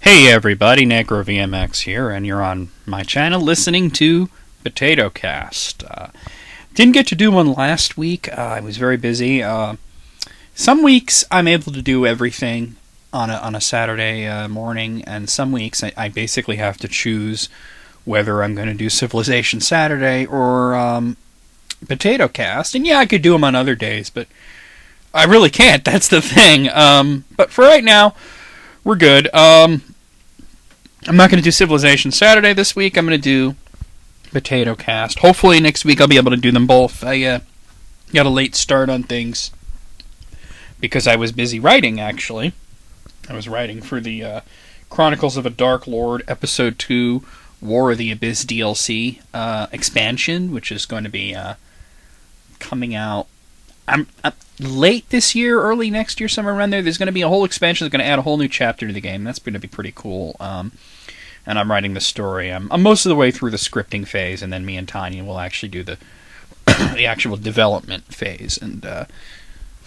Hey everybody, NecroVMX here, and you're on my channel listening to POTATOCAST. Didn't get to do one last week. I was very busy. Some weeks I'm able to do everything on a Saturday morning, and some weeks I basically have to choose whether I'm going to do Civilization Saturday or POTATOCAST. And yeah, I could do them on other days, but I really can't. That's the thing. But for right now, we're good. I'm not going to do Civilization Saturday this week. I'm going to do POTATOCAST. Hopefully next week I'll be able to do them both. I got a late start on things because I was busy writing, actually. I was writing for the Chronicles of a Dark Lord Episode 2 War of the Abyss DLC expansion, which is going to be coming out I'm late this year, early next year, somewhere around there. There's going to be a whole expansion that's going to add a whole new chapter to the game. That's going to be pretty cool. And I'm writing the story. I'm most of the way through the scripting phase, and then me and Tanya will actually do the the actual development phase, and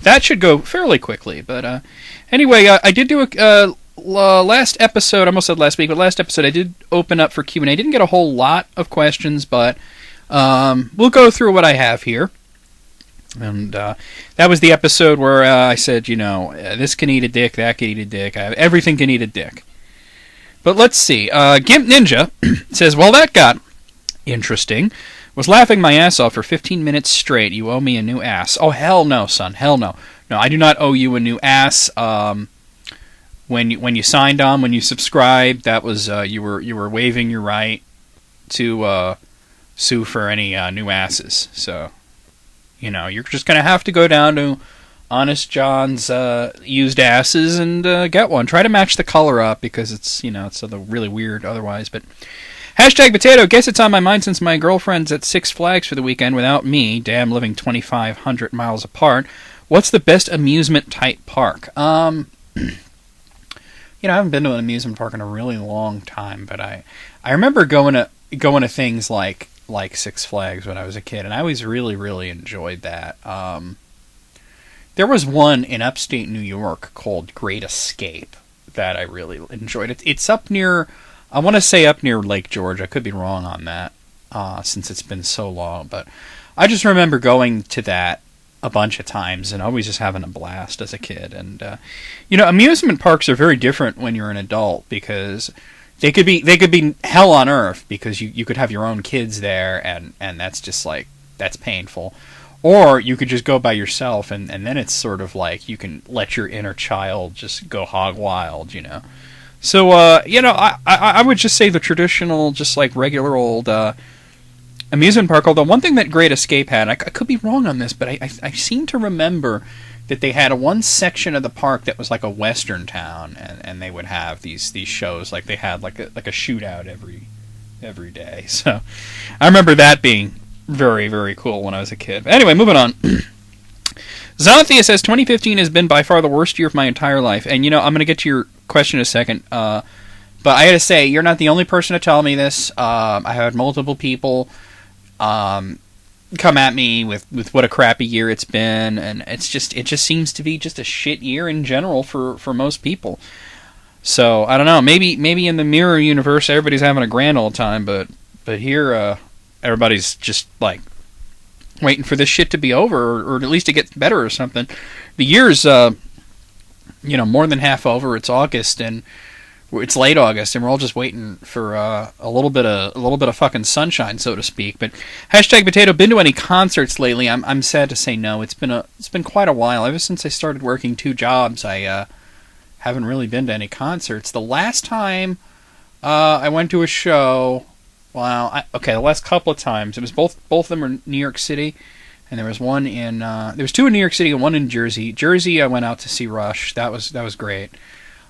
that should go fairly quickly. But anyway, I did do a last episode. I almost said last week, but last episode I did open up for Q&A. Didn't get a whole lot of questions, but we'll go through what I have here. And that was the episode where I said, you know, this can eat a dick, that can eat a dick, everything can eat a dick. But let's see. Gimp Ninja says, well, that got interesting. Was laughing my ass off for 15 minutes straight. You owe me a new ass. Oh, hell no, son. Hell no. No, I do not owe you a new ass. When you signed on, when you subscribed, that was you were waiving your right to sue for any new asses. So, you know, you're just going to have to go down to Honest John's used asses and get one. Try to match the color up because it's, you know, it's really weird otherwise. But hashtag potato. Guess it's on my mind since my girlfriend's at Six Flags for the weekend without me. Damn, living 2,500 miles apart. What's the best amusement type park? You know, I haven't been to an amusement park in a really long time, but I remember going to things like Six Flags when I was a kid, and I always really enjoyed that. There was one in upstate New York called Great Escape that I really enjoyed. It's up near, I want to say up near Lake George. I could be wrong on that since it's been so long, but I just remember going to that a bunch of times and always just having a blast as a kid. And you know, amusement parks are very different when you're an adult because they could be hell on earth because you could have your own kids there and that's just like, that's painful. Or you could just go by yourself and then it's sort of like you can let your inner child just go hog wild, you know. So, you know, I would just say the traditional, just like regular old amusement park. Although one thing that Great Escape had, I could be wrong on this, but I seem to remember that they had one section of the park that was like a western town, and they would have these shows, like they had like a shootout every day. So I remember that being very cool when I was a kid. But anyway, moving on. Xanathia says 2015 has been by far the worst year of my entire life, and you know I'm going to get to your question in a second. But I got to say, you're not the only person to tell me this. I had multiple people come at me with what a crappy year it's been, and it just seems to be just a shit year in general for most people. So I don't know. Maybe in the mirror universe everybody's having a grand old time, but here everybody's just like waiting for this shit to be over, or at least to get better or something. The year's you know, more than half over. It's August and it's late August, and we're all just waiting for a little bit of fucking sunshine, so to speak. But hashtag potato. Been to any concerts lately? I'm sad to say no. It's been quite a while. Ever since I started working 2 jobs, I haven't really been to any concerts. The last time I went to a show, well, the last couple of times, it was both of them were in New York City, and there was one in there was 2 in New York City and 1 in Jersey. Jersey, I went out to see Rush. That was great.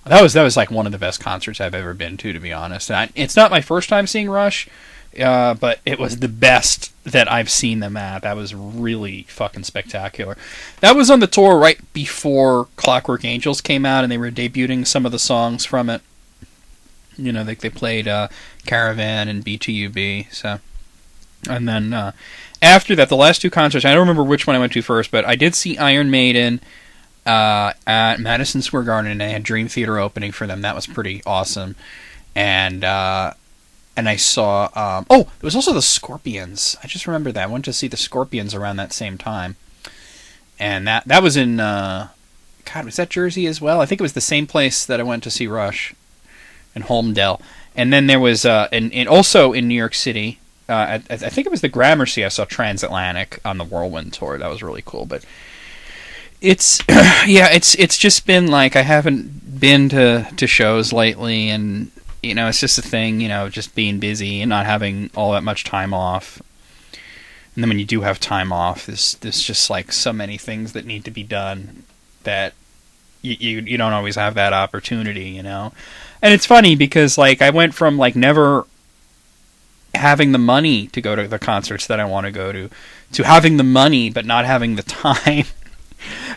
That was like one of the best concerts I've ever been to be honest. And it's not my first time seeing Rush, but it was the best that I've seen them at. That was really fucking spectacular. That was on the tour right before Clockwork Angels came out, and they were debuting some of the songs from it. You know, they played Caravan and B2UB. So, and then after that, the last 2 concerts, I don't remember which one I went to first, but I did see Iron Maiden at Madison Square Garden, and they had Dream Theater opening for them. That was pretty awesome. And I saw... there was also the Scorpions. I just remember that. I went to see the Scorpions around that same time. And that was in... God, was that Jersey as well? I think it was the same place that I went to see Rush in Holmdel. And then there was also in New York City, I think it was the Gramercy, I saw Transatlantic on the Whirlwind tour. That was really cool. But it's it's just been like I haven't been to shows lately, and it's just a thing, just being busy and not having all that much time off. And then when you do have time off, there's just like so many things that need to be done that you don't always have that opportunity, And it's funny because like I went from like never having the money to go to the concerts that I want to go to having the money but not having the time.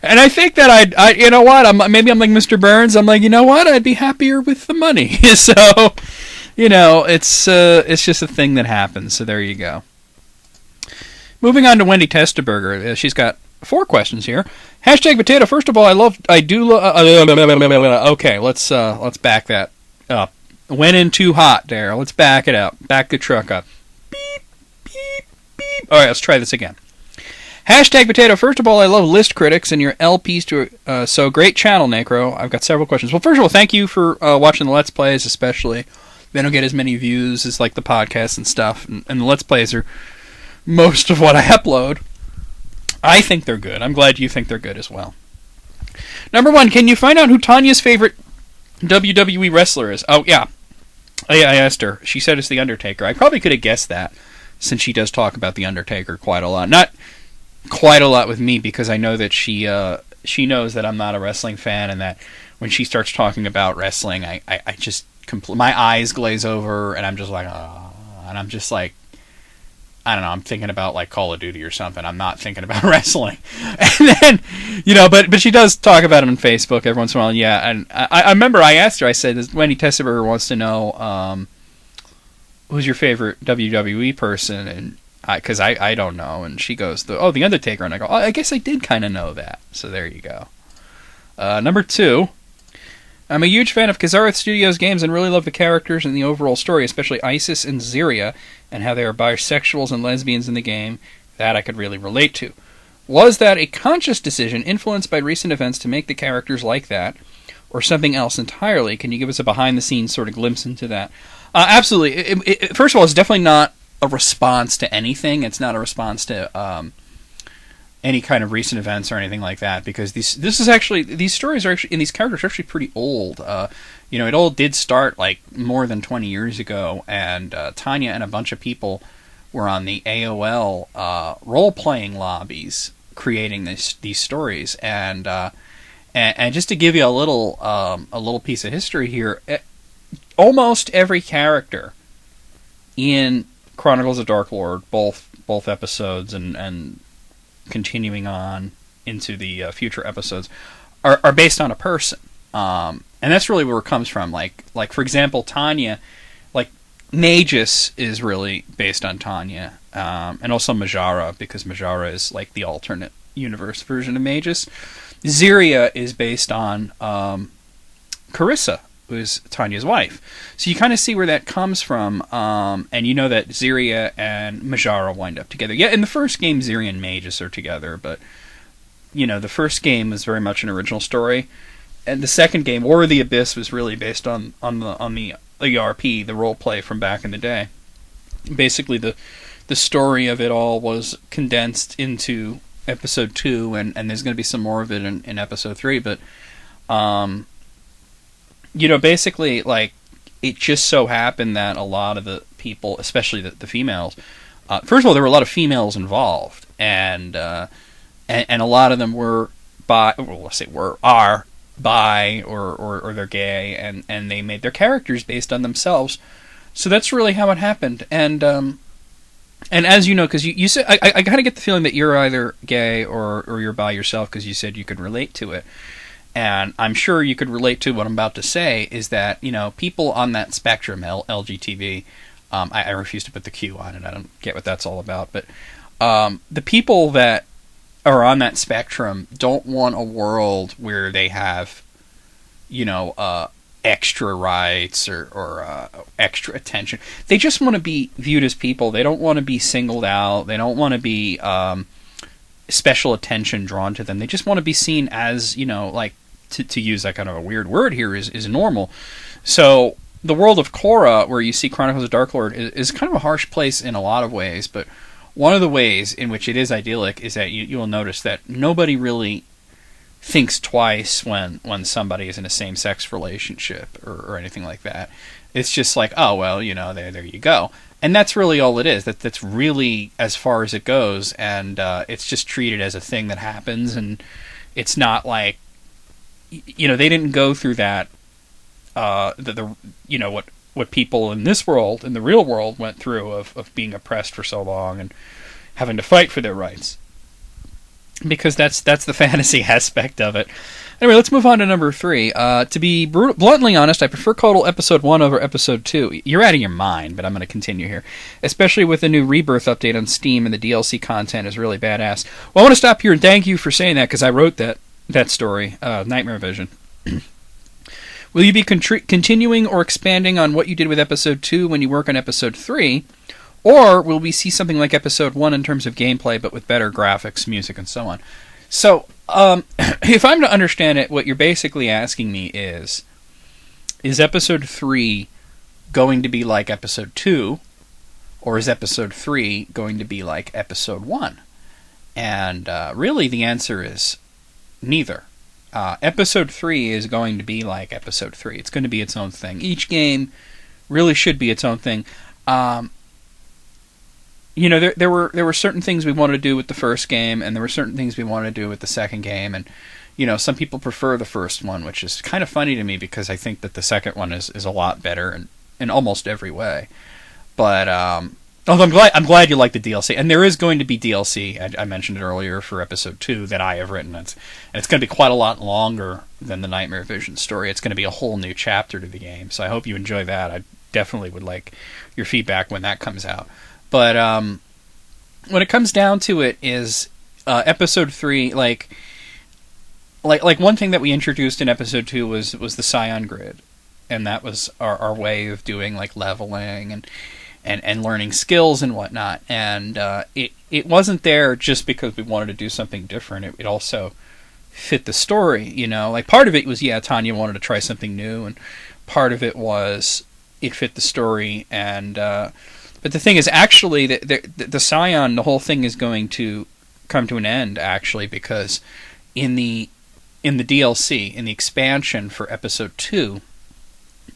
And I think that I you know what, maybe I'm like Mr. Burns. I'm like, you know what, I'd be happier with the money. So, it's just a thing that happens. So there you go. Moving on to Wendy Testaberger. She's got 4 questions here. Hashtag potato. First of all, okay, let's back that up. Went in too hot there. Let's back it up. Back the truck up. Beep, beep, beep. All right, let's try this again. Hashtag potato. First of all, I love list critics and your LPs so great channel, Necro. I've got several questions. Well, first of all, thank you for watching the Let's Plays, especially. They don't get as many views as like the podcasts and stuff, and the Let's Plays are most of what I upload. I think they're good. I'm glad you think they're good as well. Number 1, can you find out who Tanya's favorite WWE wrestler is? Oh, yeah. I asked her. She said it's The Undertaker. I probably could have guessed that, since she does talk about The Undertaker quite a lot. Not quite a lot with me, because I know that she knows that I'm not a wrestling fan, and that when she starts talking about wrestling, I just my eyes glaze over, and I'm just like, oh, and I'm just like, I don't know, I'm thinking about like Call of Duty or something. I'm not thinking about wrestling. And then, but she does talk about it on Facebook every once in a while. Yeah, and I remember I asked her, I said, Wendy Testaberger wants to know who's your favorite WWE person, and because I don't know. And she goes, The Undertaker. And I go, oh, I guess I did kind of know that. So there you go. Number 2. I'm a huge fan of Kazareth Studios games and really love the characters and the overall story, especially Isis and Zyria, and how they are bisexuals and lesbians in the game. That I could really relate to. Was that a conscious decision influenced by recent events to make the characters like that, or something else entirely? Can you give us a behind-the-scenes sort of glimpse into that? Absolutely. First of all, it's definitely not a response to anything. It's not a response to any kind of recent events or anything like that, because these stories are actually, and these characters are actually pretty old. It all did start like more than 20 years ago, and Tanya and a bunch of people were on the AOL role-playing lobbies creating these stories, and just to give you a little piece of history here, almost every character in Chronicles of Dark Lord, both episodes and continuing on into the future episodes, are based on a person, and that's really where it comes from. Like for example, Tanya, like Magus is really based on Tanya, and also Majara, because Majara is like the alternate universe version of Magus. Zyria is based on Carissa, who is Tanya's wife. So you kind of see where that comes from, and you know that Zyria and Majara wind up together. Yeah, in the first game, Zyria and Magus are together, but the first game was very much an original story, and the second game, War of the Abyss, was really based on the ERP, the role play from back in the day. Basically, the story of it all was condensed into episode 2, and there's going to be some more of it in episode 3, but basically, like, it just so happened that a lot of the people, especially the females, first of all, there were a lot of females involved, and a lot of them were bi, well, let's say are bi, or they're gay, and they made their characters based on themselves. So that's really how it happened, and as you know, because you said, I kind of get the feeling that you're either gay or you're bi yourself, because you said you could relate to it. And I'm sure you could relate to what I'm about to say, is that, people on that spectrum, LGTB, I refuse to put the Q on it, I don't get what that's all about, but the people that are on that spectrum don't want a world where they have, extra rights or extra attention. They just want to be viewed as people. They don't want to be singled out. They don't want to be special attention drawn to them. They just want to be seen as, like, to use that kind of a weird word here, is normal. So the world of Korra, where you see Chronicles of Dark Lord, is kind of a harsh place in a lot of ways, but one of the ways in which it is idyllic is that you will notice that nobody really thinks twice when somebody is in a same-sex relationship or anything like that. It's just like, oh, well, there you go. And that's really all it is. That's really as far as it goes, and it's just treated as a thing that happens, and it's not like, they didn't go through that, what people in this world, in the real world, went through of being oppressed for so long and having to fight for their rights. Because that's the fantasy aspect of it. Anyway, let's move on to number 3. To be bluntly honest, I prefer Kotal Episode 1 over Episode 2. You're out of your mind, but I'm going to continue here. Especially with the new Rebirth update on Steam, and the DLC content is really badass. Well, I want to stop here and thank you for saying that, because I wrote that story, Nightmare Vision. Will you be continuing or expanding on what you did with Episode 2 when you work on Episode 3? Or will we see something like Episode 1 in terms of gameplay, but with better graphics, music, and so on? So, if I'm to understand it, what you're basically asking me is Episode 3 going to be like Episode 2, or is Episode 3 going to be like Episode 1? And really the answer is neither. Episode 3 is going to be like Episode 3. It's going to be its own thing. Each game really should be its own thing. There were certain things we wanted to do with the first game, and there were certain things we wanted to do with the second game, and some people prefer the first one, which is kind of funny to me because I think that the second one is a lot better in almost every way. But although I'm glad you like the DLC, and there is going to be DLC. I mentioned it earlier for Episode 2 that I have written, and it's going to be quite a lot longer than the Nightmare Vision story. It's going to be a whole new chapter to the game, so I hope you enjoy that. I definitely would like your feedback when that comes out. But when it comes down to it, is Episode 3 like one thing that we introduced in Episode 2 was the Scion Grid, and that was our way of doing like leveling and learning skills and whatnot. And it wasn't there just because we wanted to do something different. It also fit the story, Like part of it was, Tanya wanted to try something new, and part of it was it fit the story. And but the thing is, actually, the Scion, the whole thing is going to come to an end, actually, because in the DLC, in the expansion for Episode 2,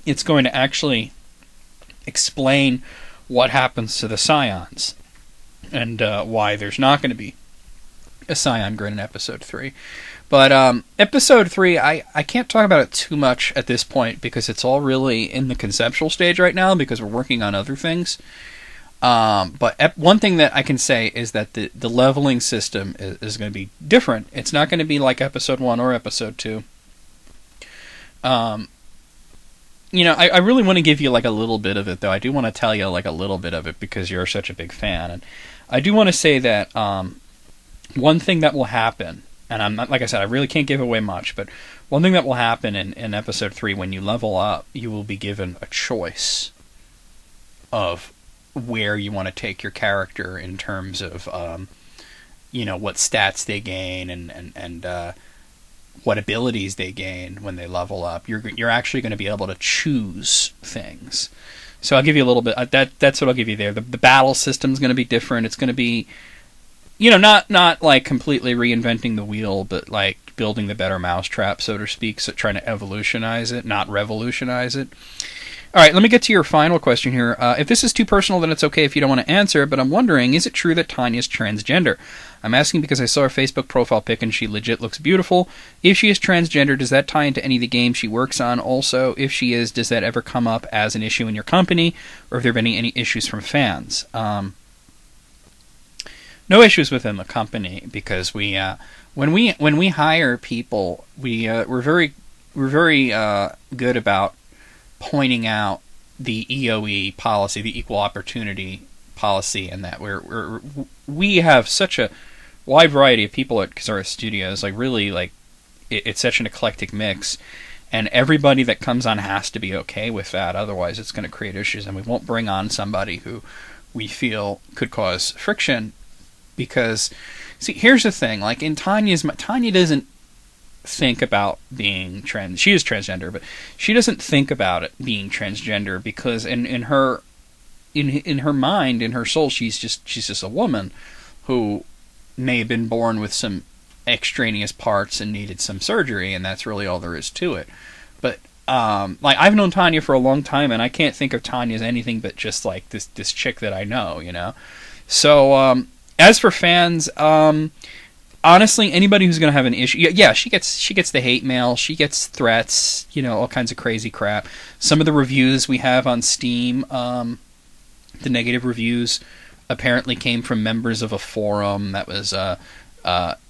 it's going to actually explain what happens to the Scions, and why there's not going to be a Scion Grid in Episode 3. But Episode 3, I can't talk about it too much at this point, because it's all really in the conceptual stage right now, because we're working on other things. But one thing that I can say is that the leveling system is going to be different. It's not going to be like Episode 1 or Episode 2. I really want to give you like a little bit of it, though. I do want to tell you like a little bit of it because you're such a big fan. And I do want to say that one thing that will happen, and I'm not, like I said, I really can't give away much, but one thing that will happen in Episode 3, when you level up, you will be given a choice of where you want to take your character in terms of what stats they gain and what abilities they gain when they level up. You're actually going to be able to choose things. So I'll give you a little bit. That's what I'll give you there. The battle system is going to be different. It's going to be, not like completely reinventing the wheel, but like building the better mousetrap, so to speak. So trying to evolutionize it, not revolutionize it. All right, let me get to your final question here. If this is too personal, then it's okay if you don't want to answer, but I'm wondering, is it true that Tanya's transgender? I'm asking because I saw her Facebook profile pic and she legit looks beautiful. If she is transgender, does that tie into any of the games she works on? Also, if she is, does that ever come up as an issue in your company, or have there been any issues from fans? No issues within the company, because we when we hire people, we're very good about pointing out the EOE policy, the equal opportunity policy, and that we have such a wide variety of people at Kazara Studios. Like really, like it's such an eclectic mix, and everybody that comes on has to be okay with that. Otherwise, it's going to create issues, and we won't bring on somebody who we feel could cause friction. Because, see, here's the thing. Like in Tanya doesn't think about being trans. She is transgender, but she doesn't think about it being transgender because in her mind, in her soul, she's just a woman who may have been born with some extraneous parts and needed some surgery, and that's really all there is to it. But like I've known Tanya for a long time, and I can't think of Tanya as anything but just like this chick that I know, you know. So as for fans, honestly, anybody who's going to have an issue, yeah, she gets the hate mail, she gets threats, you know, all kinds of crazy crap. Some of the reviews we have on Steam, the negative reviews apparently came from members of a forum that was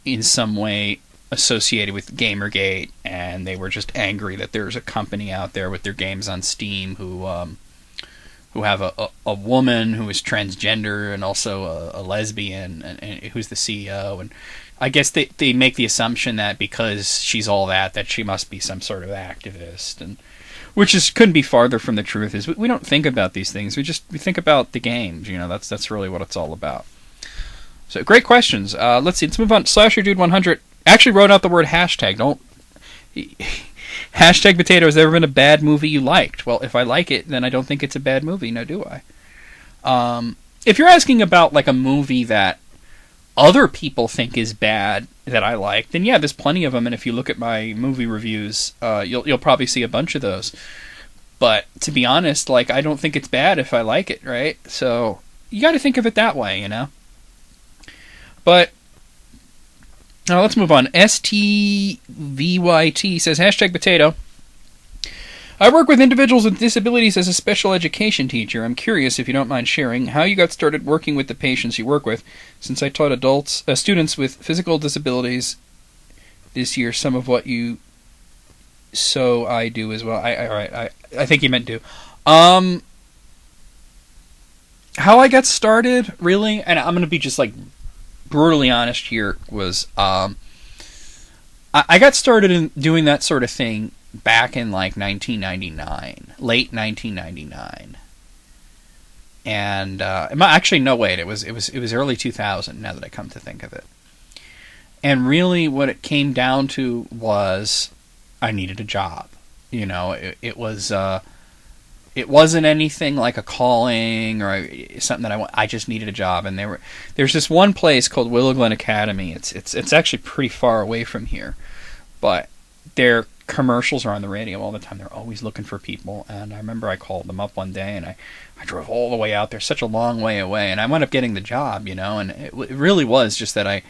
in some way associated with Gamergate, and they were just angry that there's a company out there with their games on Steam who have a woman who is transgender and also a lesbian and who's the CEO, and I guess they make the assumption that because she's all that she must be some sort of activist, and which couldn't be farther from the truth. Is we don't think about these things. We think about the games. You know, that's really what it's all about. So great questions. Let's see. Let's move on. SlasherDude100 actually wrote out the word hashtag. Don't hashtag potato. Has there ever been a bad movie you liked? Well, if I like it, then I don't think it's a bad movie. No, do I? If you're asking about like a movie that other people think is bad that I like, then yeah, there's plenty of them. And if you look at my movie reviews, you'll probably see a bunch of those. But to be honest, like I don't think it's bad if I like it, right? So you got to think of it that way, you know. But let's move on. STVYT says hashtag potato. I work with individuals with disabilities as a special education teacher. I'm curious, if you don't mind sharing, how you got started working with the patients you work with. Since I taught students with physical disabilities this year, some of what you I do as well. I think you meant do. How I got started, really, and I'm going to be just like brutally honest here, was I got started in doing that sort of thing back in like 1999, late 1999, and actually no wait, it was early 2000. Now that I come to think of it, and really what it came down to was I needed a job. You know, it wasn't anything like a calling or something that I just needed a job. And there's this one place called Willow Glen Academy. It's actually pretty far away from here, but their commercials are on the radio all the time. They're always looking for people. And I remember I called them up one day, and I drove all the way out there, such a long way away, and I wound up getting the job. You know, and it really was just that I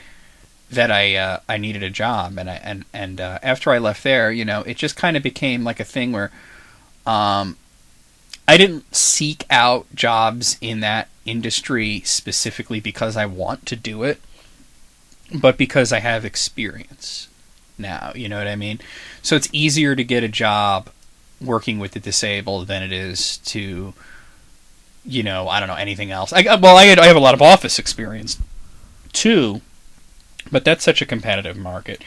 needed a job, and after I left there, you know, it just kind of became like a thing where I didn't seek out jobs in that industry specifically because I want to do it, but because I have experience now, you know what I mean? So it's easier to get a job working with the disabled than it is to, you know, I don't know, anything else. I have a lot of office experience too, but that's such a competitive market.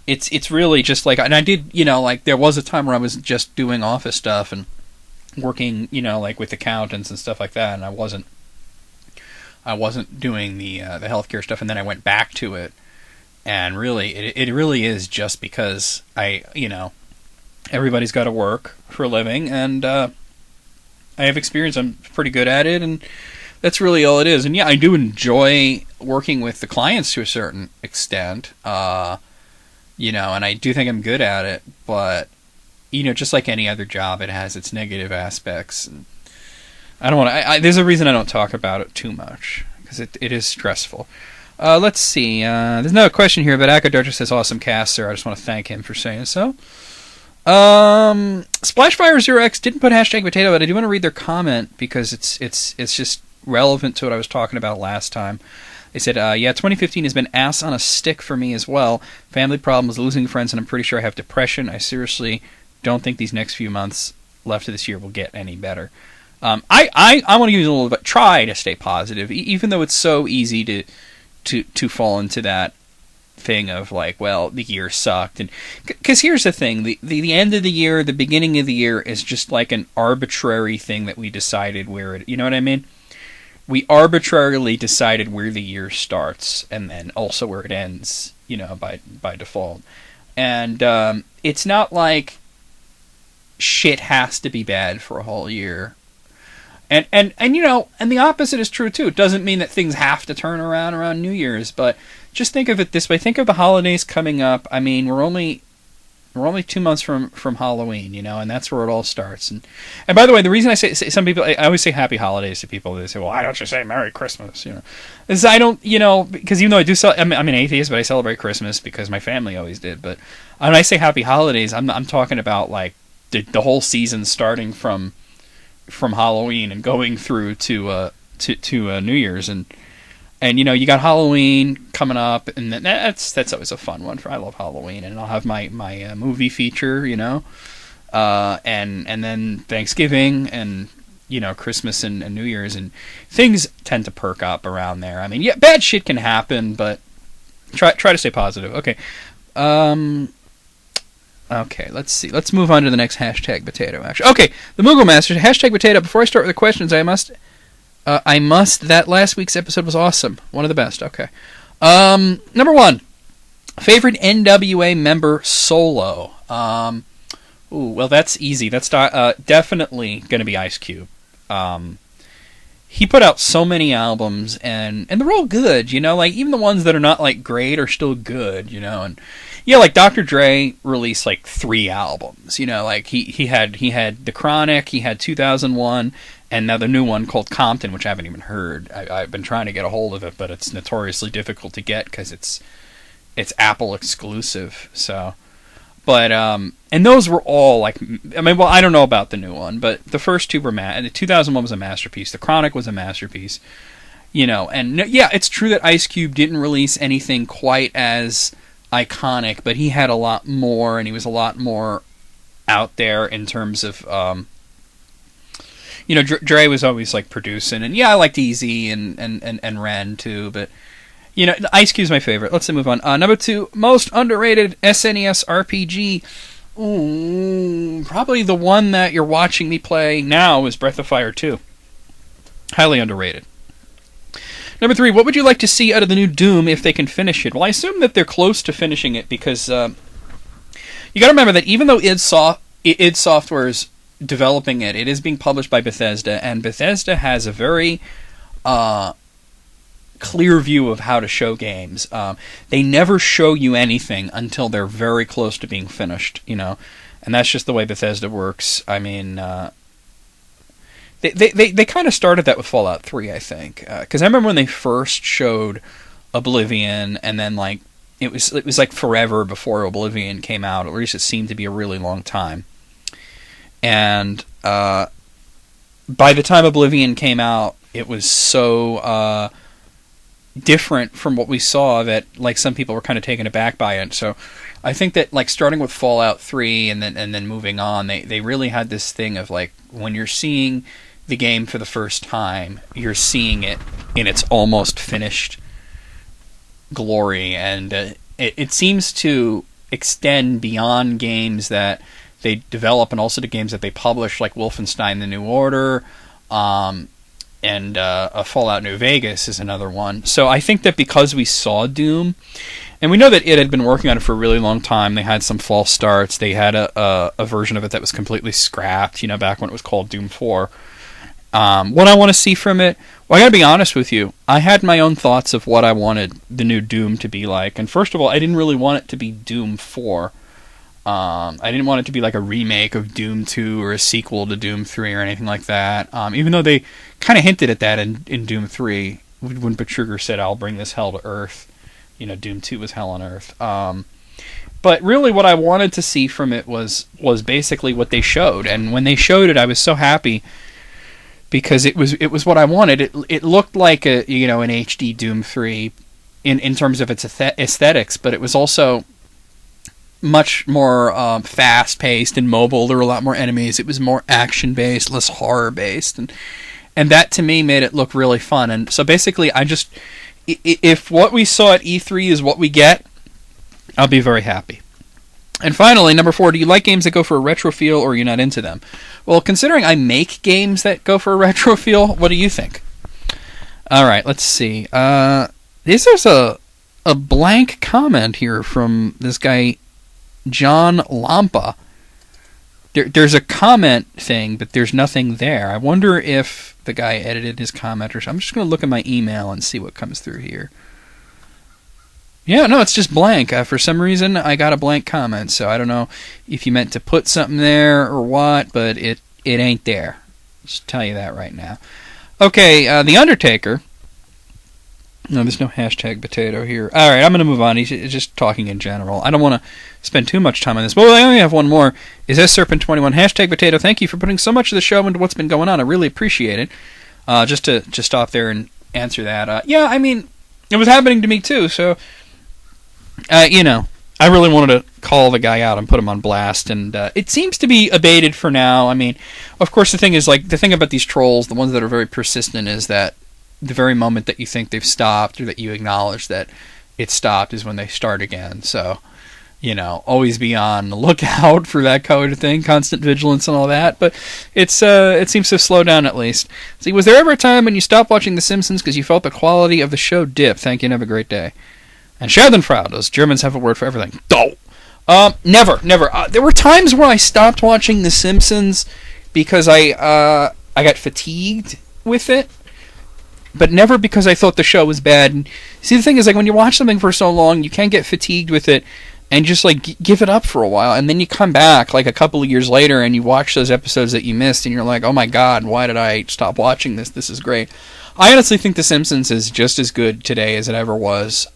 It's really just like, and I did, you know, like there was a time where I was just doing office stuff and working, you know, like with accountants and stuff like that, and I wasn't doing the healthcare stuff, and then I went back to it, and really, it really is just because you know, everybody's got to work for a living, and I have experience. I'm pretty good at it, and that's really all it is. And yeah, I do enjoy working with the clients to a certain extent, you know, and I do think I'm good at it, but you know, just like any other job, it has its negative aspects. And I don't want to. There's a reason I don't talk about it too much, because it is stressful. Let's see. There's another question here, but Akadoja says, "Awesome cast, sir." I just want to thank him for saying so. Splashfire0x didn't put hashtag potato, but I do want to read their comment because it's just relevant to what I was talking about last time. They said, yeah, 2015 has been ass on a stick for me as well. Family problems, losing friends, and I'm pretty sure I have depression. I seriously don't think these next few months left of this year will get any better. I want to use a little bit, try to stay positive, even though it's so easy to to fall into that thing of like, well, the year sucked. And because here's the thing, the end of the year, the beginning of the year is just like an arbitrary thing that we decided where it, you know what I mean? We arbitrarily decided where the year starts and then also where it ends, you know, by default. And it's not like shit has to be bad for a whole year. And you know, and the opposite is true too. It doesn't mean that things have to turn around New Year's, but just think of it this way. Think of the holidays coming up. I mean, we're only 2 months from Halloween, you know, and that's where it all starts. And by the way, the reason I say some people, I always say Happy Holidays to people. They say, well, why don't you say Merry Christmas? You know, is I don't, you know, because even though I do, I'm an atheist, but I celebrate Christmas because my family always did. But when I say Happy Holidays, I'm talking about like the whole season starting from Halloween and going through to New Year's. And you know, you got Halloween coming up, and that's always a fun one. I love Halloween, and I'll have my movie feature, you know, and then Thanksgiving, and you know, Christmas and New Year's, and things tend to perk up around there. I mean, yeah, bad shit can happen, but try to stay positive. Okay, okay, let's see. Let's move on to the next hashtag potato. Actually, okay, the Moogle Masters hashtag potato. Before I start with the questions, I must. That last week's episode was awesome. One of the best. Okay. Number 1. Favorite NWA member solo. Well, that's easy. That's definitely going to be Ice Cube. He put out so many albums, and they're all good, you know? Like, even the ones that are not, like, great are still good, you know? And, yeah, like, Dr. Dre released, like, 3 albums, you know? Like, he had The Chronic, he had 2001, and now the new one called Compton, which I haven't even heard. I've been trying to get a hold of it, but it's notoriously difficult to get because it's Apple exclusive. So, but and those were all like, I mean, well, I don't know about the new one, but the first 2 were the 2001 was a masterpiece. The Chronic was a masterpiece, you know. And yeah, it's true that Ice Cube didn't release anything quite as iconic, but he had a lot more, and he was a lot more out there in terms of. You know, Dre was always like producing, and yeah, I liked Easy and Ren too, but you know, Ice Cube's my favorite. Let's move on. Number 2, most underrated SNES RPG. Ooh, probably the one that you're watching me play now is Breath of Fire 2. Highly underrated. Number 3, what would you like to see out of the new Doom if they can finish it? Well, I assume that they're close to finishing it because you got to remember that even though id Software's developing it is being published by Bethesda, and Bethesda has a very clear view of how to show games. They never show you anything until they're very close to being finished, you know, and that's just the way Bethesda works. I mean, they kind of started that with Fallout 3, I think, because I remember when they first showed Oblivion, and then like it was like forever before Oblivion came out. At least it seemed to be a really long time. And by the time Oblivion came out, it was so different from what we saw that like some people were kind of taken aback by it. So I think that like starting with Fallout 3 and then moving on, they really had this thing of like when you're seeing the game for the first time, you're seeing it in its almost finished glory, and it seems to extend beyond games that they develop and also the games that they publish, like Wolfenstein: The New Order, and Fallout New Vegas is another one. So I think that because we saw Doom, and we know that it had been working on it for a really long time, they had some false starts. They had a version of it that was completely scrapped, you know, back when it was called Doom 4. What I want to see from it, well, I gotta be honest with you, I had my own thoughts of what I wanted the new Doom to be like. And first of all, I didn't really want it to be Doom 4. I didn't want it to be like a remake of Doom 2 or a sequel to Doom 3 or anything like that. Even though they kind of hinted at that in Doom 3 when Betruger said, "I'll bring this hell to Earth." You know, Doom 2 was hell on Earth. But really what I wanted to see from it was basically what they showed. And when they showed it, I was so happy because it was what I wanted. It looked like an HD Doom 3 in terms of its aesthetics, but it was also much more fast-paced and mobile. There were a lot more enemies. It was more action-based, less horror-based, and that to me made it look really fun. And so basically, if what we saw at E3 is what we get, I'll be very happy. And finally, number 4, do you like games that go for a retro feel, or are you not into them? Well, considering I make games that go for a retro feel, what do you think? All right, let's see. There's a blank comment here from this guy, John Lampa. There's a comment thing, but there's nothing there. I wonder if the guy edited his comment or something. I'm just going to look at my email and see what comes through here. Yeah, no, it's just blank. For some reason, I got a blank comment, so I don't know if you meant to put something there or what, but it ain't there. Just tell you that right now. Okay, The Undertaker. No, there's no hashtag potato here. All right, I'm going to move on. He's just talking in general. I don't want to spend too much time on this, but I only have one more. Is Serpent21, hashtag potato. Thank you for putting so much of the show into what's been going on. I really appreciate it. Just to stop there and answer that. Yeah, I mean, it was happening to me too, so... I really wanted to call the guy out and put him on blast, and it seems to be abated for now. I mean, of course, the thing about these trolls, the ones that are very persistent, is that the very moment that you think they've stopped, or that you acknowledge that it stopped, is when they start again. So, always be on the lookout for that kind of thing, constant vigilance and all that. But it seems to slow down at least. See, was there ever a time when you stopped watching The Simpsons because you felt the quality of the show dip? Thank you, and have a great day. And Schadenfreude, does Germans have a word for everything? No. Never. There were times where I stopped watching The Simpsons because I got fatigued with it, but never because I thought the show was bad. And see, the thing is, when you watch something for so long, you can get fatigued with it and just, give it up for a while. And then you come back, a couple of years later, and you watch those episodes that you missed, and you're like, oh my god, why did I stop watching this? This is great. I honestly think The Simpsons is just as good today as it ever was.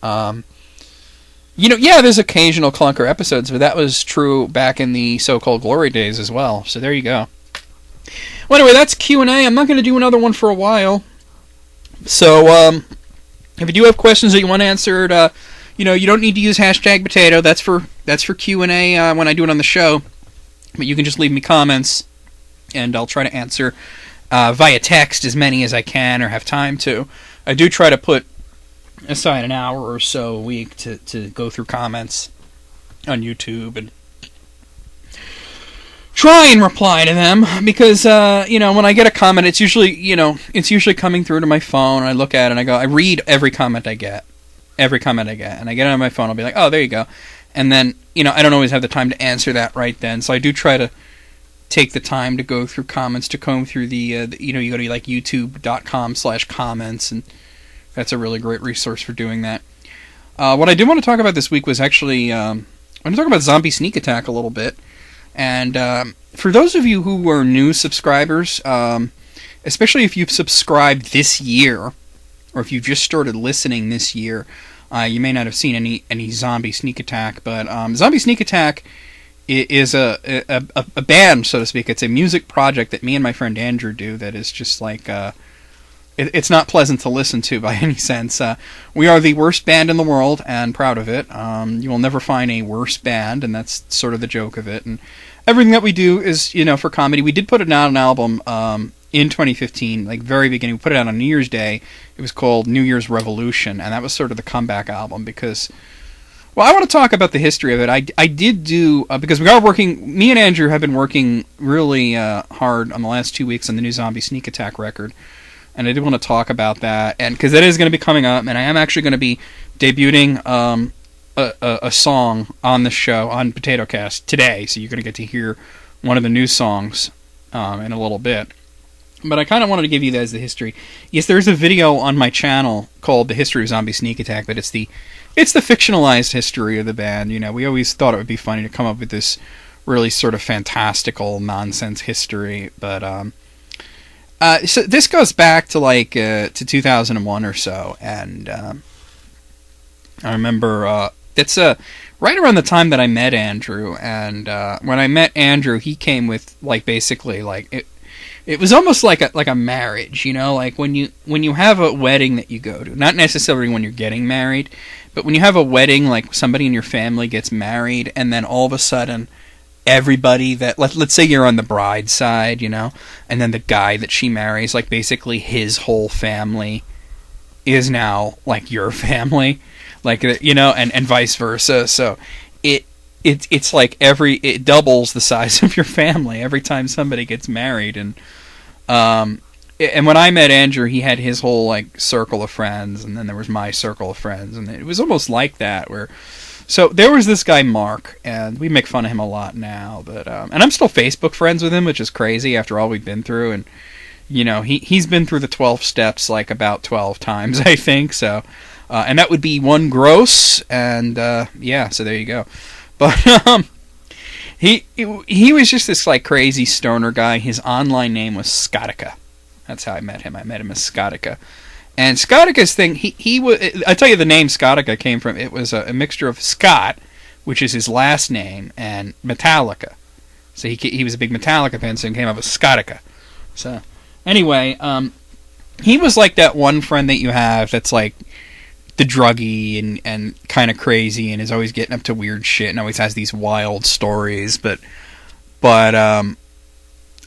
Yeah, there's occasional clunker episodes, but that was true back in the so-called glory days as well. So there you go. Well, anyway, that's Q&A. I'm not going to do another one for a while. So, if you do have questions that you want answered, you don't need to use hashtag potato. That's for Q&A when I do it on the show. But you can just leave me comments, and I'll try to answer via text as many as I can or have time to. I do try to put aside an hour or so a week to go through comments on YouTube and try and reply to them, because when I get a comment, it's usually coming through to my phone, and I look at it and I read every comment I get, and I get it on my phone. I'll be like, oh, there you go, and then I don't always have the time to answer that right then, so I do try to take the time to go through comments, to comb through the you go to youtube.com/comments, and that's a really great resource for doing that. What I did want to talk about this week was actually I want to talk about Zombie Sneak Attack a little bit. And for those of you who are new subscribers, especially if you've subscribed this year, or if you've just started listening this year, you may not have seen any Zombie Sneak Attack. But Zombie Sneak Attack is a band, so to speak. It's a music project that me and my friend Andrew do that is just it's not pleasant to listen to by any sense. We are the worst band in the world, and proud of it. You will never find a worse band, and that's sort of the joke of it. And everything that we do is, for comedy. We did put out an album in 2015, very beginning. We put it out on New Year's Day. It was called New Year's Revolution, and that was sort of the comeback album because... Well, I want to talk about the history of it. I did do... because we are working... Me and Andrew have been working really hard on the last 2 weeks on the new Zombie Sneak Attack record. And I did want to talk about that, and because that is going to be coming up, and I am actually going to be debuting a song on the show, on POTATOCAST, today, so you're going to get to hear one of the new songs in a little bit. But I kind of wanted to give you guys the history. Yes, there's a video on my channel called The History of Zombie Sneak Attack, but it's the fictionalized history of the band. We always thought it would be funny to come up with this really sort of fantastical nonsense history, but... so this goes back to to 2001 or so, and I remember it's right around the time that I met Andrew, and when I met Andrew, he came with basically it was almost like a marriage, when you have a wedding that you go to, not necessarily when you're getting married, but when you have a wedding, somebody in your family gets married, and then all of a sudden everybody that let's say you're on the bride's side, and then the guy that she marries, basically his whole family is now like your family, like, you know, and vice versa. So it's like it doubles the size of your family every time somebody gets married. And when I met Andrew, he had his whole like circle of friends, and then there was my circle of friends, and it was almost like that. So there was this guy Mark, and we make fun of him a lot now, but and I'm still Facebook friends with him, which is crazy after all we've been through. And you know, he's been through the 12 steps like about 12 times, I think. So, and that would be one gross, and yeah, so there you go. But he was just this like crazy stoner guy. His online name was Scotica. That's how I met him. I met him as Scotica. And Scotica's thing, he was. I tell you, the name Scotica came from. It was a mixture of Scott, which is his last name, and Metallica. So he was a big Metallica fan, so he came up with Scotica. So anyway, he was like that one friend that you have that's like the druggy and kind of crazy and is always getting up to weird shit and always has these wild stories, but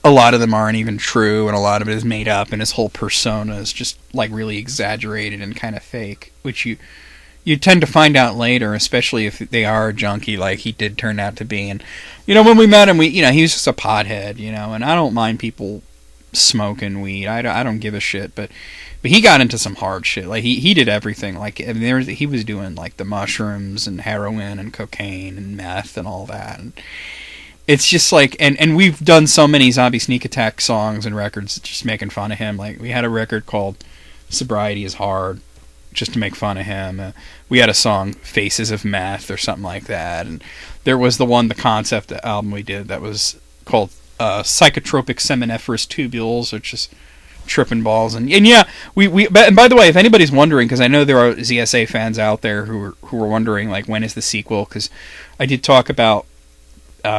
a lot of them aren't even true, and a lot of it is made up, and his whole persona is just like really exaggerated and kind of fake, which you tend to find out later, especially if they are a junkie like he did turn out to be. And you know, when we met him, he was just a pothead, you know, and I don't mind people smoking weed. I don't give a shit, but he got into some hard shit. Like he did everything. Like I mean, he was doing like the mushrooms and heroin and cocaine and meth and all that. And it's just like, and we've done so many Zombie Sneak Attack songs and records just making fun of him. Like we had a record called Sobriety is Hard just to make fun of him. We had a song Faces of Meth or something like that. And there was the concept album we did that was called Psychotropic Seminiferous Tubules, which is tripping balls. And yeah, and by the way, if anybody's wondering, because I know there are ZSA fans out there who are wondering like when is the sequel, because I did talk about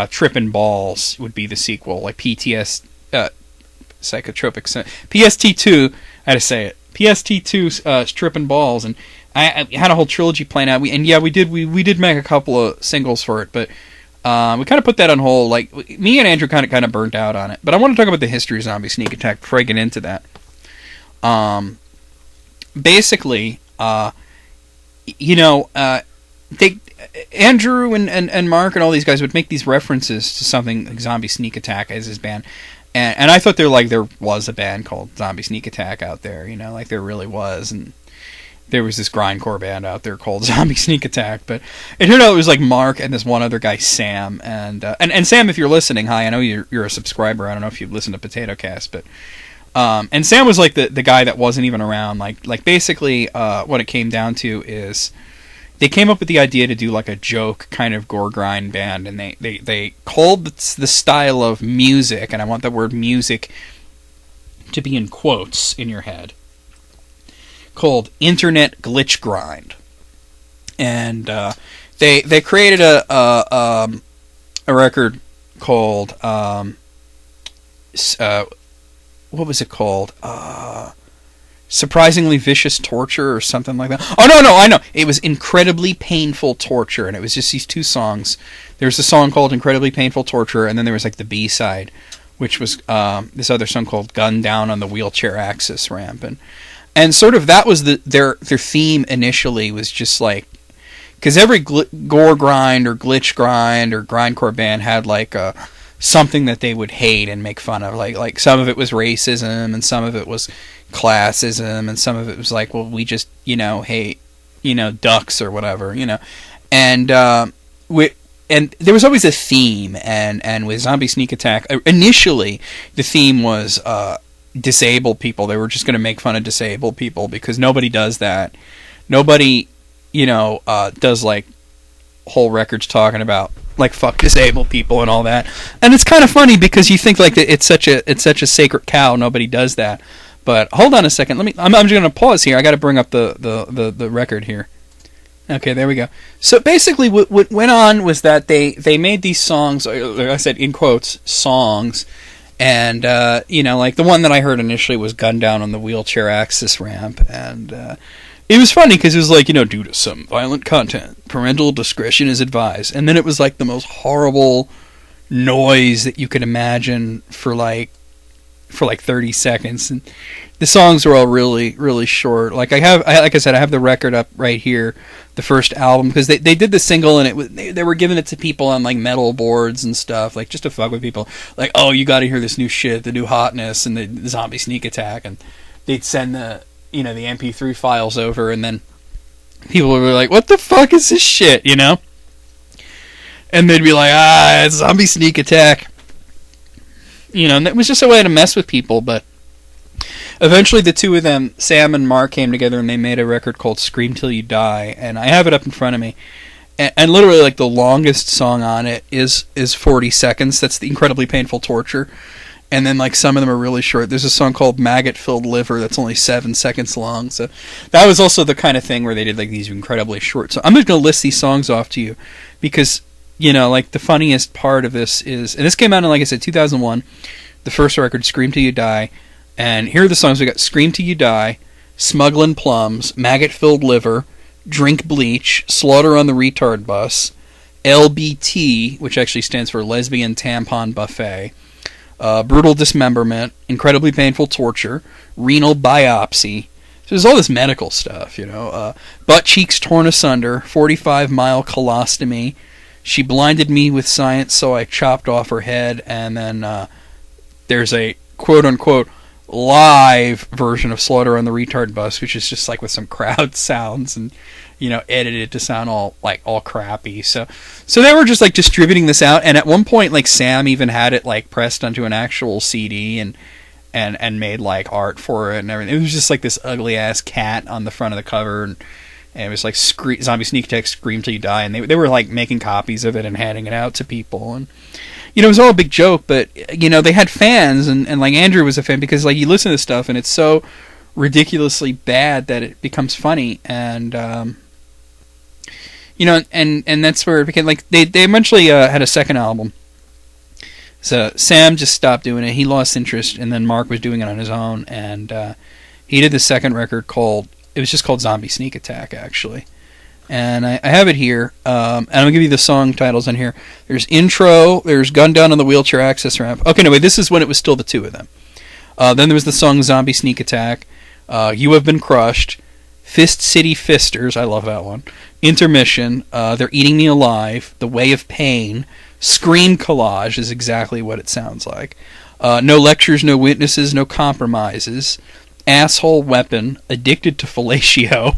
Trippin' Balls would be the sequel, like PTS Psychotropic PST2. I had to say it. PST2 Trippin' Balls, and I had a whole trilogy planned out. We did make a couple of singles for it, but we kind of put that on hold. Like me and Andrew kind of burnt out on it. But I want to talk about the history of Zombie Sneak Attack before I get into that. Basically, Andrew and Mark and all these guys would make these references to something like Zombie Sneak Attack as his band. And I thought there was a band called Zombie Sneak Attack out there, you know, like there really was. And there was this grindcore band out there called Zombie Sneak Attack. But it turned out it was like Mark and this one other guy, Sam. And Sam, if you're listening, hi, I know you're a subscriber. I don't know if you've listened to PotatoCast, but and Sam was like the guy that wasn't even around. Like basically what it came down to is they came up with the idea to do like a joke kind of gore grind band, and they called the style of music, and I want the word music to be in quotes in your head, called Internet Glitch Grind. And they created a record called what was it called? Surprisingly Vicious Torture or something like that. Oh, no, I know. It was Incredibly Painful Torture, and it was just these two songs. There's a song called Incredibly Painful Torture, and then there was like the B-side, which was this other song called Gun Down on the Wheelchair Access Ramp. And sort of that was their theme initially, was just like, because every gore grind or glitch grind or grindcore band had like something that they would hate and make fun of. Like some of it was racism, and some of it was classism, and some of it was like, well, we just, hate, ducks or whatever, and and there was always a theme, and with Zombie Sneak Attack, initially the theme was disabled people. They were just going to make fun of disabled people because nobody does that. Nobody, does like whole records talking about like fuck disabled people and all that. And it's kind of funny because you think like it's such a sacred cow. Nobody does that. But hold on a second. I'm just going to pause here. I got to bring up the record here. Okay, there we go. So basically what went on was that they made these songs, like I said in quotes, songs, and like the one that I heard initially was Gun Down on the Wheelchair Access Ramp, and it was funny because it was like, due to some violent content, parental discretion is advised. And then it was like the most horrible noise that you could imagine for like for like 30 seconds, and the songs are all really, really short. Like like I said, I have the record up right here, the first album, because they did the single, and they were giving it to people on like metal boards and stuff, like just to fuck with people. Like, oh, you got to hear this new shit, the new hotness, and the Zombie Sneak Attack, and they'd send the the MP3 files over, and then people would be like, "What the fuck is this shit?" And they'd be like, it's Zombie Sneak Attack. And it was just a way to mess with people, but eventually the two of them, Sam and Mark, came together and they made a record called Scream Till You Die, and I have it up in front of me. And literally, like, the longest song on it is 40 seconds. That's the Incredibly Painful Torture. And then, like, some of them are really short. There's a song called Maggot-Filled Liver that's only 7 seconds long. So that was also the kind of thing where they did, like, these incredibly short. So I'm just going to list these songs off to you because, like, the funniest part of this is... And this came out in, like I said, 2001. The first record, Scream Till You Die. And here are the songs we got. Scream Till You Die, Smugglin' Plums, Maggot-Filled Liver, Drink Bleach, Slaughter on the Retard Bus, LBT, which actually stands for Lesbian Tampon Buffet, Brutal Dismemberment, Incredibly Painful Torture, Renal Biopsy. So there's all this medical stuff, Butt Cheeks Torn Asunder, 45-Mile Colostomy, She Blinded Me with Science, So I Chopped Off Her Head, and then there's a quote-unquote live version of Slaughter on the Retard Bus, which is just like with some crowd sounds and edited to sound all crappy. So they were just like distributing this out, and at one point like Sam even had it like pressed onto an actual CD and made like art for it and everything. It was just like this ugly ass cat on the front of the cover, and it was like Zombie Sneak Attack, Scream Till You Die, and they were like making copies of it and handing it out to people, and it was all a big joke, but they had fans, and like Andrew was a fan because like you listen to this stuff and it's so ridiculously bad that it becomes funny, and and that's where it became like they eventually had a second album. So Sam just stopped doing it. He lost interest, and then Mark was doing it on his own, and he did the second record it was just called Zombie Sneak Attack, actually. And I have it here, and I'll give you the song titles on here. There's Intro, there's Gun Down on the Wheelchair Access Ramp. Okay, anyway, this is when it was still the two of them. Then there was the song Zombie Sneak Attack, You Have Been Crushed, Fist City Fisters, I love that one, Intermission, They're Eating Me Alive, The Way of Pain, Scream Collage is exactly what it sounds like, No Lectures, No Witnesses, No Compromises, Asshole Weapon, Addicted to Fellatio,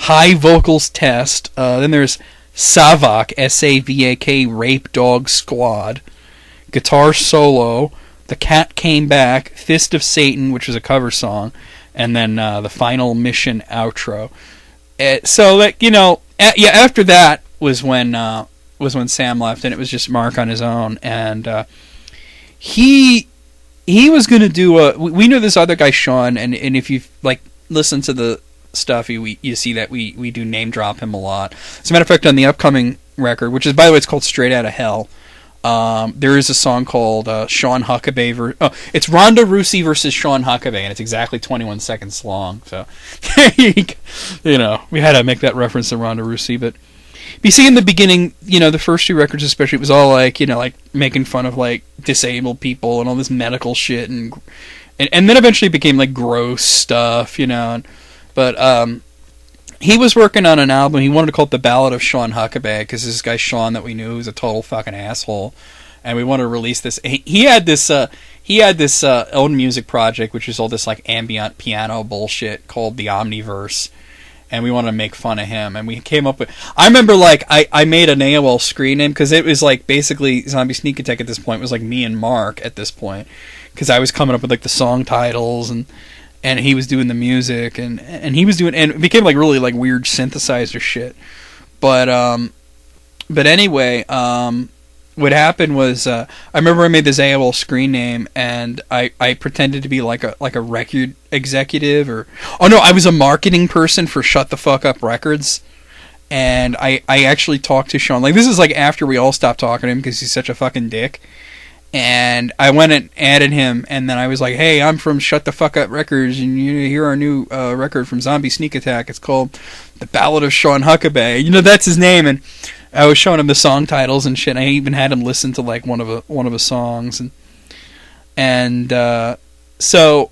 High Vocals Test, then there's Savak, S-A-V-A-K, Rape Dog Squad, Guitar Solo, The Cat Came Back, Fist of Satan, which was a cover song, and then the Final Mission outro. So, like, after that was when Sam left, and it was just Mark on his own, and he was going to do we knew this other guy, Sean, and if you've, like, listened to the stuff, you see that we do name drop him a lot. As a matter of fact, on the upcoming record, which is, by the way, it's called Straight Outta Hell, there is a song called Sean Huckabee it's Ronda Rousey versus Sean Huckabee, and it's exactly 21 seconds long. So we had to make that reference to Ronda Rousey. But you see, in the beginning, the first two records especially, it was all like like making fun of like disabled people and all this medical shit, and then eventually it became like gross stuff, But he was working on an album. He wanted to call it The Ballad of Sean Huckabee, because this guy Sean that we knew was a total fucking asshole, and we wanted to release this. He had this own music project, which is all this like ambient piano bullshit called the Omniverse, and we wanted to make fun of him. And we came up with. I remember like I made an AOL screen name, because it was like basically Zombie Sneak Attack at this point was like me and Mark at this point, because I was coming up with like the song titles and he was doing the music, and he was doing, and it became like really like weird synthesizer shit. But anyway, what happened was I remember I made this AOL screen name, and I pretended to be like a record executive, I was a marketing person for Shut the Fuck Up Records, and I actually talked to Sean. Like, this is like after we all stopped talking to him because he's such a fucking dick. And I went and added him, and then I was like, hey, I'm from Shut the Fuck Up Records, and you hear our new record from Zombie Sneak Attack. It's called The Ballad of Sean Huckabee. That's his name, and I was showing him the song titles and shit. I even had him listen to like one of his songs, And so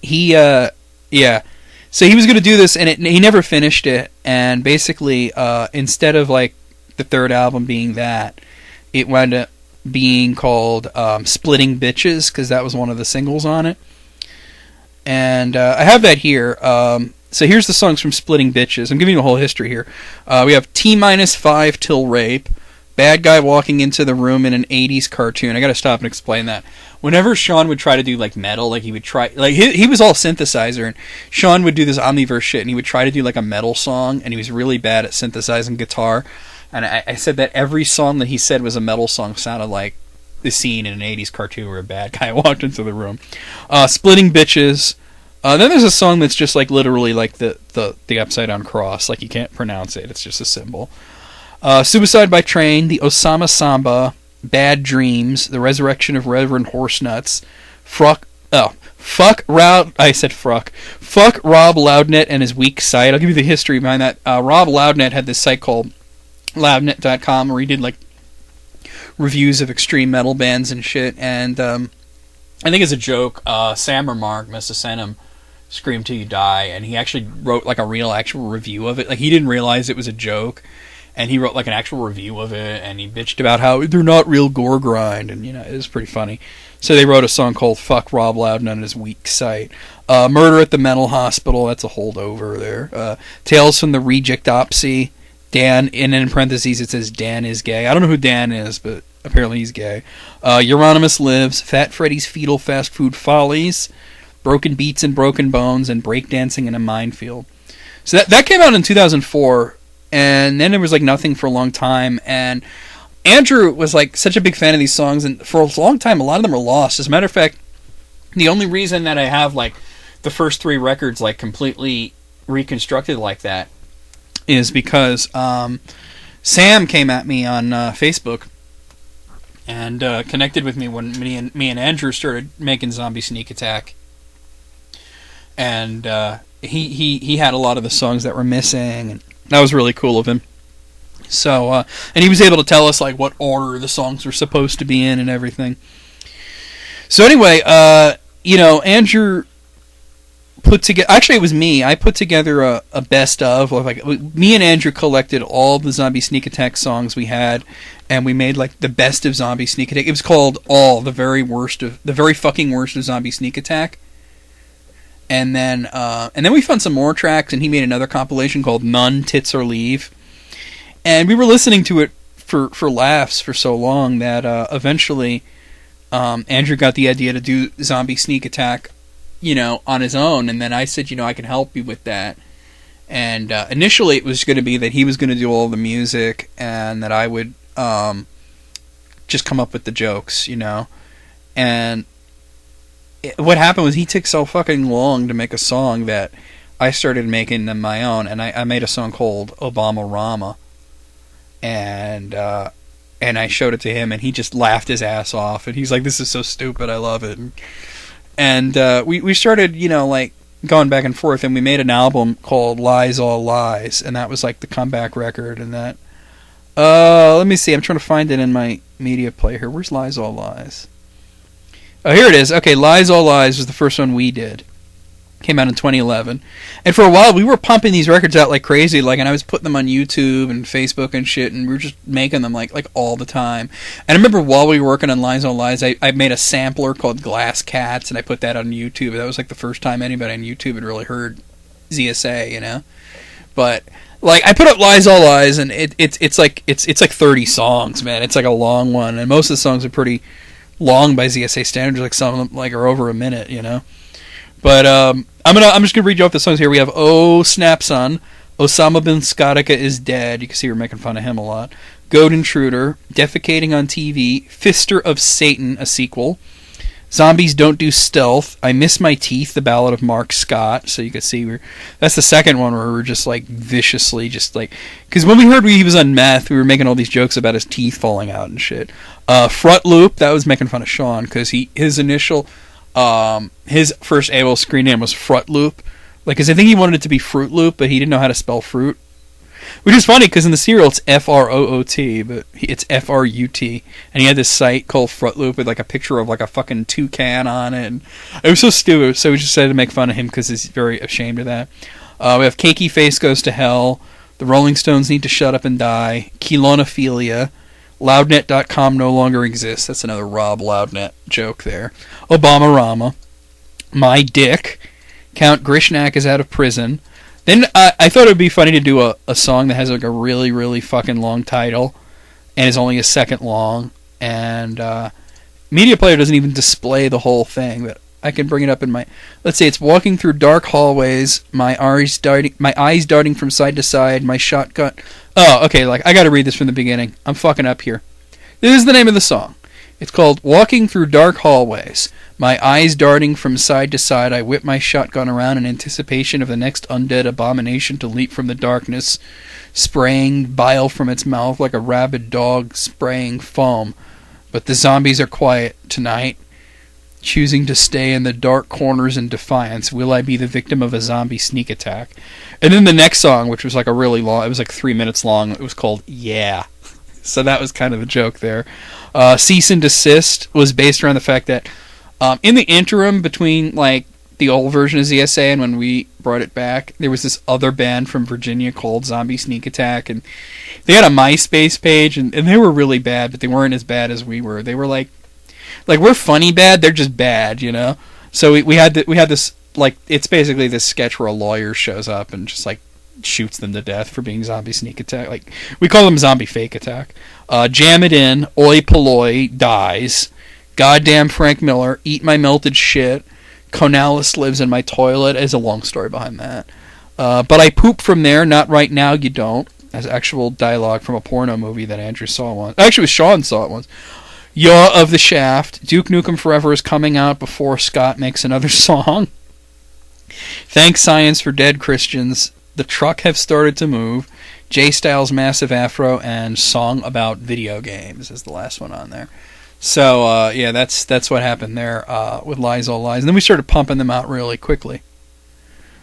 he so he was going to do this, and he never finished it. And basically, instead of like the third album being that, it wound up being called Splitting Bitches, because that was one of the singles on it. And I have that here. So here's the songs from Splitting Bitches. I'm giving you a whole history here. We have T-5 till rape. Bad guy walking into the room in an 80s cartoon. I gotta stop and explain that. Whenever Sean would try to do like metal, like he would try, like he was all synthesizer, and Sean would do this Omniverse shit, and he would try to do like a metal song, and he was really bad at synthesizing guitar. And I said that every song that he said was a metal song sounded like the scene in an 80s cartoon where a bad guy walked into the room. Splitting Bitches. Then there's a song that's just like literally like the upside down cross, like you can't pronounce it, it's just a symbol. Suicide by Train, the Osama Samba, Bad Dreams, the Resurrection of Reverend Horsenuts, Fuck Rob Loudnet and his weak site. I'll give you the history behind that. Rob Loudnet had this site called loudnet.com where he did like reviews of extreme metal bands and shit, and I think as a joke, Sam or Mark must have sent him Scream Till You Die, and he actually wrote like a real actual review of it. Like he didn't realize it was a joke, and he wrote like an actual review of it, and he bitched about how they're not real gore grind, and you know, it was pretty funny. So they wrote a song called Fuck Rob Loudon on his weak site. Murder at the Mental Hospital, that's a holdover there. Tales from the Rejectopsy. Dan, and in parentheses it says Dan is gay. I don't know who Dan is, but apparently he's gay. Euronymous Lives, Fat Freddy's Fetal Fast Food Follies, Broken Beats and Broken Bones, and Breakdancing in a Minefield. So that came out in 2004, and then there was like nothing for a long time, and Andrew was like such a big fan of these songs, and for a long time a lot of them were lost. As a matter of fact, the only reason that I have like the first 3 records like completely reconstructed like that is because Sam came at me on Facebook and connected with me when me and Andrew started making Zombie Sneak Attack, and he had a lot of the songs that were missing, and that was really cool of him. So and he was able to tell us like what order the songs were supposed to be in and everything. So anyway, Andrew put together, actually it was me, I put together a best of, like me and Andrew collected all the Zombie Sneak Attack songs we had, and we made like the best of Zombie Sneak Attack. It was called the very fucking worst of Zombie Sneak Attack. And then we found some more tracks, and he made another compilation called None, Tits or Leave. And we were listening to it for laughs for so long that eventually Andrew got the idea to do Zombie Sneak Attack, on his own, and then I said, I can help you with that. And initially it was going to be that he was going to do all the music, and that I would just come up with the jokes, And what happened was he took so fucking long to make a song that I started making them my own, and I made a song called Obama Rama. And I showed it to him, and he just laughed his ass off, and he's like, "This is so stupid, I love it." And we started, like going back and forth, and we made an album called Lies All Lies, and that was like the comeback record. And that, let me see, I'm trying to find it in my media player here. Where's Lies All Lies? Oh, here it is. Okay, Lies All Lies was the first one we did. Came out in 2011. And for a while, we were pumping these records out like crazy, and I was putting them on YouTube and Facebook and shit, and we were just making them like all the time. And I remember while we were working on Lies All Lies, I made a sampler called Glass Cats, and I put that on YouTube. That was like the first time anybody on YouTube had really heard ZSA, But like I put up Lies All Lies, and it's like 30 songs, man. It's like a long one, and most of the songs are pretty long by ZSA standards. Like some of them like are over a minute, But I'm just gonna read you off the songs here. We have Oh Snap Son, Osama bin Skatica is Dead. You can see we're making fun of him a lot. Goat Intruder, Defecating on TV, Fister of Satan, a sequel. Zombies Don't Do Stealth, I Miss My Teeth, the Ballad of Mark Scott. So you can see that's the second one where we're just like viciously because when we heard he was on meth, we were making all these jokes about his teeth falling out and shit. Front Loop, that was making fun of Sean because his initial his first AOL screen name was Fruit Loop, because I think he wanted it to be Fruit Loop, but he didn't know how to spell fruit. Which is funny because in the serial it's F-R-O-O-T, but it's F-R-U-T. And he had this site called Fruit Loop with like a picture of like a fucking toucan on it. And it was so stupid. So we just decided to make fun of him because he's very ashamed of that. We have Cakey Face Goes to Hell. The Rolling Stones Need to Shut Up and Die. Kelonophilia. Loudnet.com no longer exists. That's another Rob Loudnet joke there. Obama-Rama. My Dick. Count Grishnak is out of prison. Then I thought it would be funny to do a song that has like a really, really fucking long title and is only a second long. And Media Player doesn't even display the whole thing, but I can bring it up in my... Let's see, it's walking through dark hallways, my eyes darting from side to side, my shotgun... Oh, okay, like I gotta read this from the beginning. I'm fucking up here. This is the name of the song. It's called Walking Through Dark Hallways. My eyes darting from side to side, I whip my shotgun around in anticipation of the next undead abomination to leap from the darkness, spraying bile from its mouth like a rabid dog spraying foam. But the zombies are quiet tonight, choosing to stay in the dark corners in defiance. Will I be the victim of a zombie sneak attack? And then the next song, which was like a really long, it was like 3 minutes long, it was called Yeah. So that was kind of a joke there. Cease and Desist was based around the fact that in the interim between like the old version of ZSA and when we brought it back, there was this other band from Virginia called Zombie Sneak Attack, and they had a MySpace page, and they were really bad, but they weren't as bad as we were. They were like we're funny bad, they're just bad, you know. So we had this like, it's basically this sketch where a lawyer shows up and just like shoots them to death for being Zombie Sneak Attack. Like, we call them Zombie Fake Attack. Jam It In, Oi Polloi, Dies, Goddamn Frank Miller, Eat My Melted Shit, Conalis Lives in My Toilet. Is a long story behind that. But I Poop From There, Not Right Now You Don't, as actual dialogue from a porno movie that Andrew saw once. Actually, it was Sean saw it once. Yaw of the Shaft, Duke Nukem Forever is coming out before Scott makes another song. Thank Science for Dead Christians, The Truck Have Started to Move, J Styles Massive Afro, and Song About Video Games is the last one on there. So, yeah, that's what happened there with Lies All Lies. And then we started pumping them out really quickly.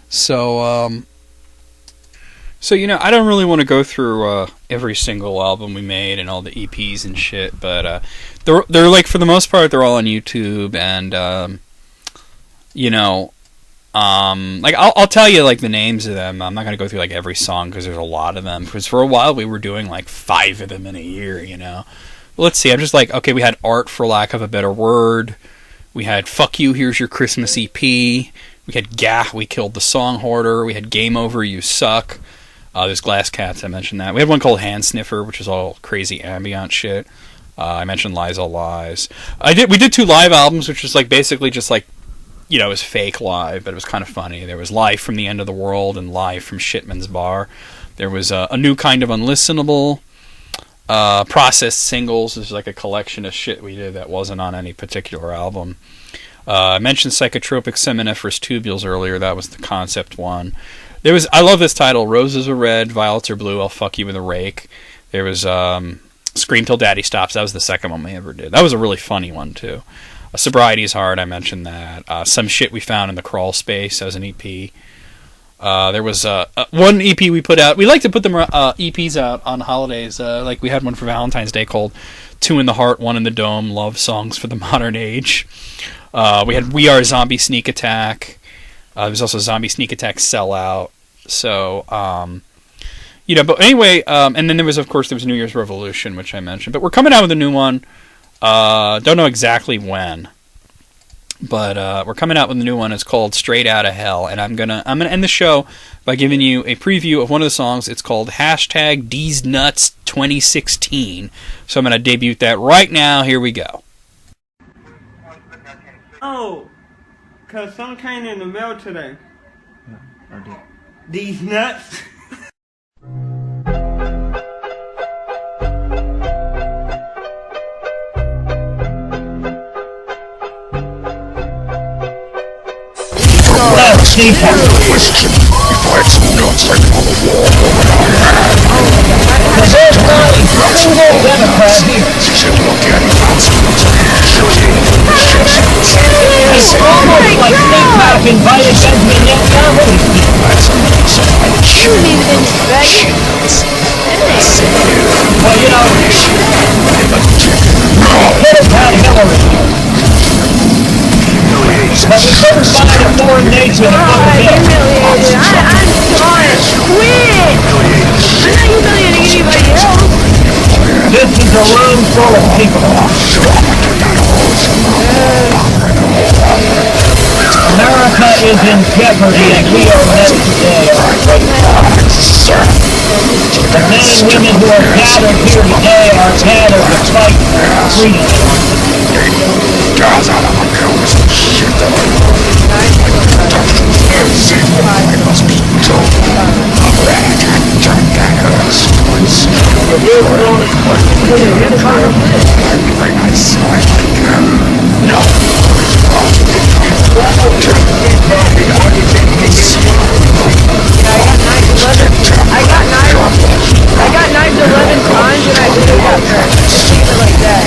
So, you know, I don't really want to go through every single album we made and all the EPs and shit, but they're like, for the most part, they're all on YouTube, and, you know... like I'll tell you like the names of them. I'm not gonna go through like every song because there's a lot of them. Because for a while we were doing like 5 of them in a year, you know. But let's see. I'm just like, okay, we had Art for Lack of a Better Word. We had Fuck You, Here's Your Christmas EP. We had Gah, We Killed the Song Hoarder. We had Game Over, You Suck. There's Glass Cats. I mentioned that. We had one called Hand Sniffer, which is all crazy ambient shit. I mentioned Lies All Lies. We did 2 live albums, which was like basically just like, you know, it was fake live, but it was kind of funny. There was Live from the End of the World and Live from Shitman's Bar. There was a New Kind of Unlistenable. Processed Singles is like a collection of shit we did that wasn't on any particular album. I mentioned Psychotropic Seminiferous Tubules earlier. That was the concept one. There was, I love this title, Roses Are Red, Violets Are Blue, I'll Fuck You With a Rake. There was Scream Till Daddy Stops. That was the second one we ever did. That was a really funny one, too. Sobriety is Hard, I mentioned that. Some Shit We Found in the Crawl Space as an EP. There was one EP we put out. We like to put them EPs out on holidays. Like we had one for Valentine's Day called 2 in the Heart, 1 in the Dome, Love Songs for the Modern Age. We had We Are Zombie Sneak Attack. There was also Zombie Sneak Attack Sellout. So, you know, but anyway, and then there was New Year's Revolution, which I mentioned. But we're coming out with a new one. Don't know exactly when, but we're coming out with a new one. It's called Straight Outta Hell, and I'm gonna end the show by giving you a preview of one of the songs. It's called #DeezeNuts 2016. So I'm gonna debut that right now. Here we go. Oh, cause some came in the mail today. Yeah, I did. These nuts. Question. He fights nuts like on the wall. There's not a single Democrat here. She said, look at him. It's almost like Sneakback invited Benjamin Netanyahu. That's somebody. You mean in Vegas? We couldn't find a foreign nation to put God, it in. humiliated. I'm sorry. Quit! I'm not humiliating anybody else. This is a room full of people. America is in jeopardy and we are met today on a great time. The men and women who are gathered here today are gathered to fight for freedom. I got knives 11 times and I still got hurt. Leave it like that.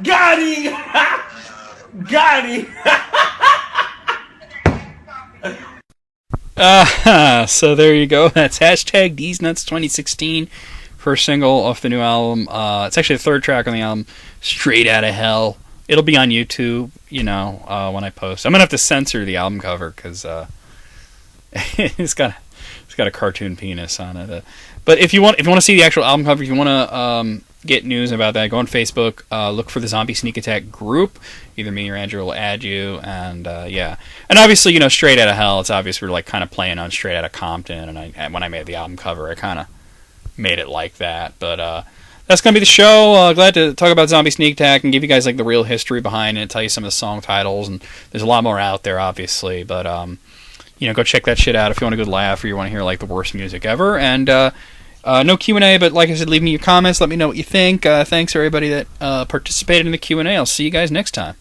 Got him! Got him! So there you go. That's hashtag These Nuts 2016, first single off the new album. It's actually the third track on the album, Straight Outta Hell. It'll be on YouTube, when I post. I'm gonna have to censor the album cover because it's got a cartoon penis on it. But if you want to see the actual album cover, if you want to get news about that, go on Facebook, look for the Zombie Sneak Attack group. Either me or Andrew will add you, and yeah. And obviously, Straight Outta Hell, it's obvious we're like kind of playing on Straight Outta Compton, and when I made the album cover, I kind of made it like that. But that's going to be the show. Glad to talk about Zombie Sneak Attack and give you guys like the real history behind it, tell you some of the song titles, and there's a lot more out there, obviously, but go check that shit out if you want a good laugh or you want to hear like the worst music ever. And no Q&A, but like I said, leave me your comments. Let me know what you think. Thanks everybody that participated in the Q&A. I'll see you guys next time.